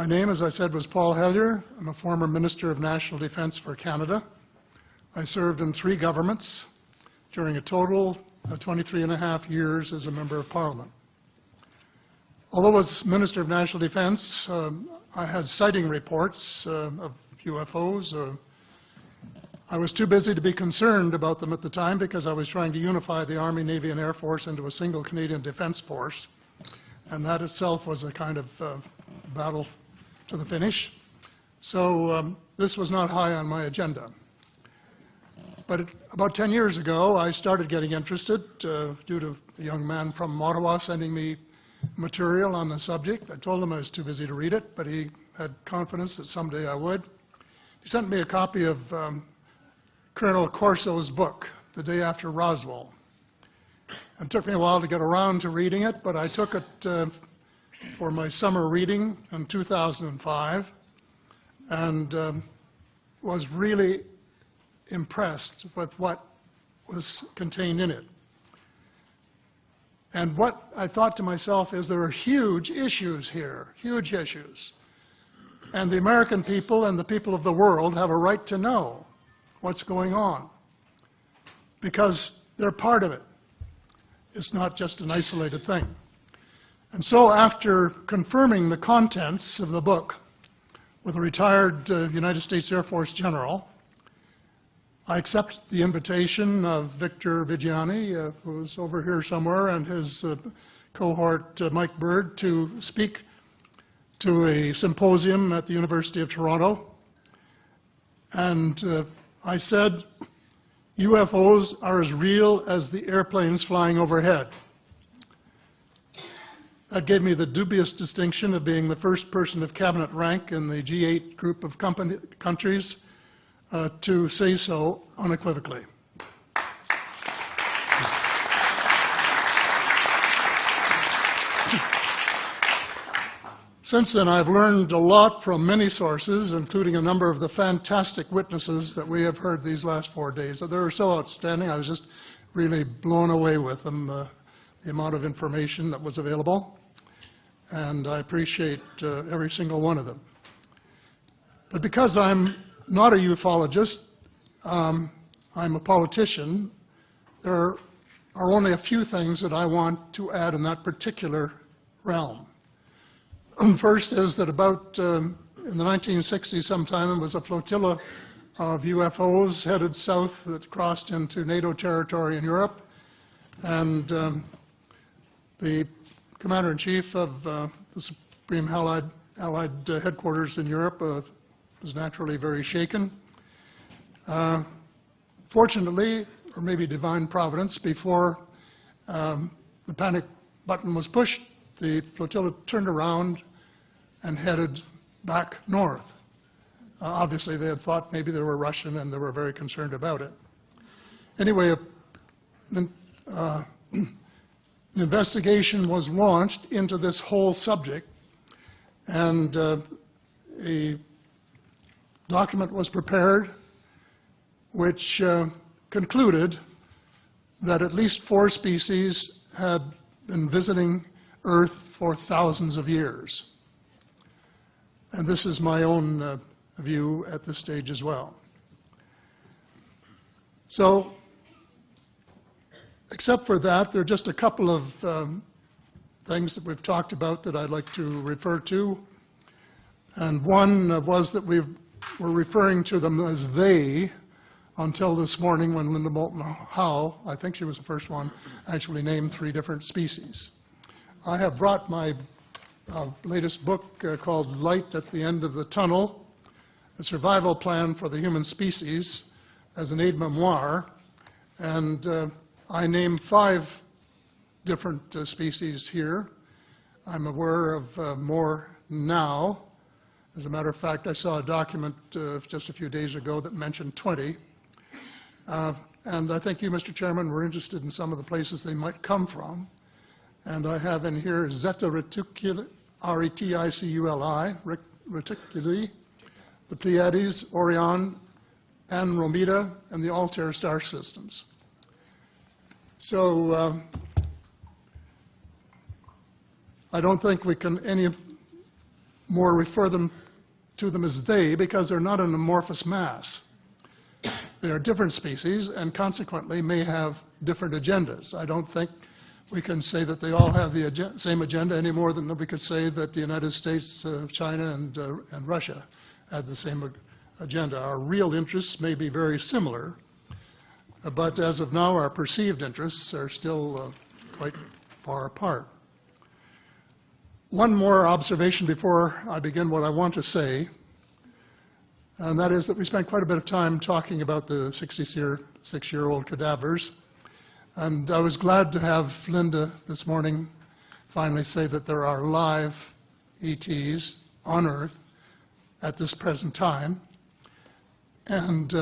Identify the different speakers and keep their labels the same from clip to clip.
Speaker 1: name, as I said, was Paul Hellyer. I'm a former Minister of National Defence for Canada. I served in 3 governments during a total of 23 and a half years as a Member of Parliament. Although as Minister of National Defence, I had sighting reports of UFOs. I was too busy to be concerned about them at the time because I was trying to unify the Army, Navy, and Air Force into a single Canadian Defence Force. And that itself was a kind of battle to the finish. So this was not high on my agenda. But about 10 years ago, I started getting interested due to a young man from Ottawa sending me material on the subject. I told him I was too busy to read it, but he had confidence that someday I would. He sent me a copy of Colonel Corso's book, The Day After Roswell. It took me a while to get around to reading it, but I took it for my summer reading in 2005 and was really impressed with what was contained in it. And what I thought to myself is there are huge issues here, huge issues. And the American people and the people of the world have a right to know what's going on because they're part of it. It's not just an isolated thing. And so after confirming the contents of the book with a retired United States Air Force general, I accepted the invitation of Victor Vigiani, who's over here somewhere, and his cohort, Mike Bird, to speak to a symposium at the University of Toronto. And I said, UFOs are as real as the airplanes flying overhead. That gave me the dubious distinction of being the first person of cabinet rank in the G8 group of countries to say so unequivocally. Since then, I've learned a lot from many sources, including a number of the fantastic witnesses that we have heard these last 4 days. They were so outstanding, I was just really blown away with them, the amount of information that was available. And I appreciate every single one of them. But because I'm not a ufologist, I'm a politician, there are only a few things that I want to add in that particular realm. First is that about in the 1960s sometime, there was a flotilla of UFOs headed south that crossed into NATO territory in Europe. And the Commander-in-Chief of the Supreme Allied Headquarters in Europe was naturally very shaken. Fortunately, or maybe divine providence, before the panic button was pushed, the flotilla turned around and headed back north. Obviously, they had thought maybe they were Russian, and they were very concerned about it. Anyway, an investigation was launched into this whole subject, and a document was prepared which concluded that at least 4 species had been visiting Earth for thousands of years. And this is my own view at this stage as well. So, except for that, there are just a couple of things that we've talked about that I'd like to refer to. And one was that we were referring to them as they until this morning when Linda Moulton Howe, I think she was the first one, actually named 3 different species. I have brought my latest book called Light at the End of the Tunnel, A Survival Plan for the Human Species, as an aide-memoir, and I name 5 different species here. I'm aware of more now. As a matter of fact, I saw a document just a few days ago that mentioned 20. And I think you, Mr. Chairman, were interested in some of the places they might come from. And I have in here Zeta Reticuli, R-E-T-I-C-U-L-I, Reticuli, the Pleiades, Orion, Andromeda, and the Altair star systems. So I don't think we can more refer to them as they because they're not an amorphous mass. They are different species and consequently may have different agendas. I don't think we can say that they all have the same agenda any more than we could say that the United States, China, and Russia had the same agenda. Our real interests may be very similar, but as of now, our perceived interests are still quite far apart. One more observation before I begin what I want to say, and that is that we spent quite a bit of time talking about the 66-year-old cadavers. And I was glad to have Linda this morning finally say that there are live ETs on Earth at this present time, and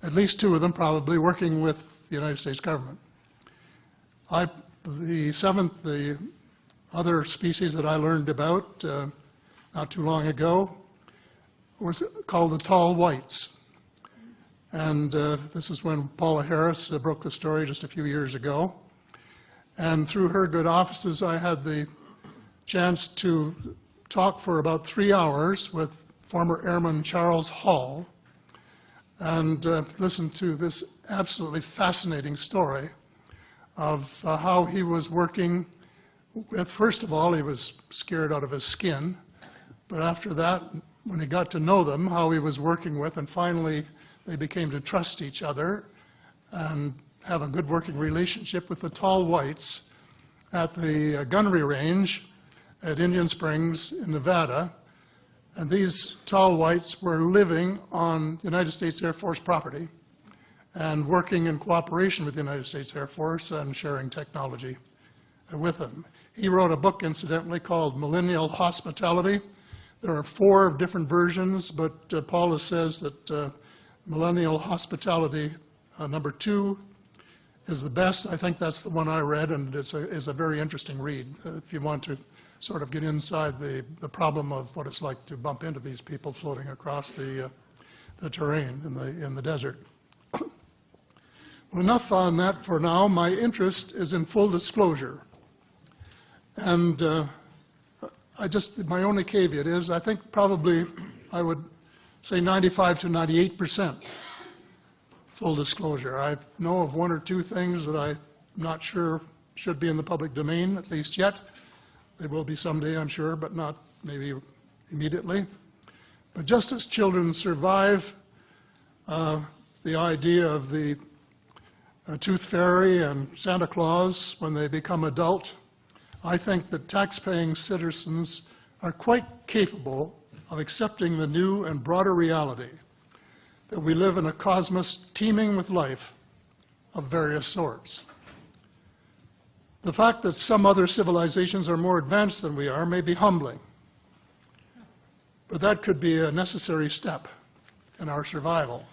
Speaker 1: at least 2 of them probably working with the United States government. The other species that I learned about not too long ago was called the tall whites. And this is when Paula Harris broke the story just a few years ago. And through her good offices, I had the chance to talk for about 3 hours with former Airman Charles Hall and listen to this absolutely fascinating story of how he was working with, first of all, he was scared out of his skin, but after that, when he got to know them, how he was working with, and finally they became to trust each other and have a good working relationship with the tall whites at the gunnery range at Indian Springs in Nevada. And these tall whites were living on United States Air Force property and working in cooperation with the United States Air Force and sharing technology with them. He wrote a book, incidentally, called Millennial Hospitality. There are 4 different versions, but Paula says that Millennial Hospitality number 2 is the best. I think that's the one I read, and it's a very interesting read if you want to sort of get inside the problem of what it's like to bump into these people floating across the terrain in the desert. Well, enough on that for now. My interest is in full disclosure. And my only caveat is I think probably I would say 95 to 98% full disclosure. I know of 1 or 2 things that I'm not sure should be in the public domain, at least yet. They will be someday, I'm sure, but not maybe immediately. But just as children survive the idea of the Tooth Fairy and Santa Claus when they become adult, I think that tax-paying citizens are quite capable of accepting the new and broader reality that we live in a cosmos teeming with life of various sorts. The fact that some other civilizations are more advanced than we are may be humbling, but that could be a necessary step in our survival.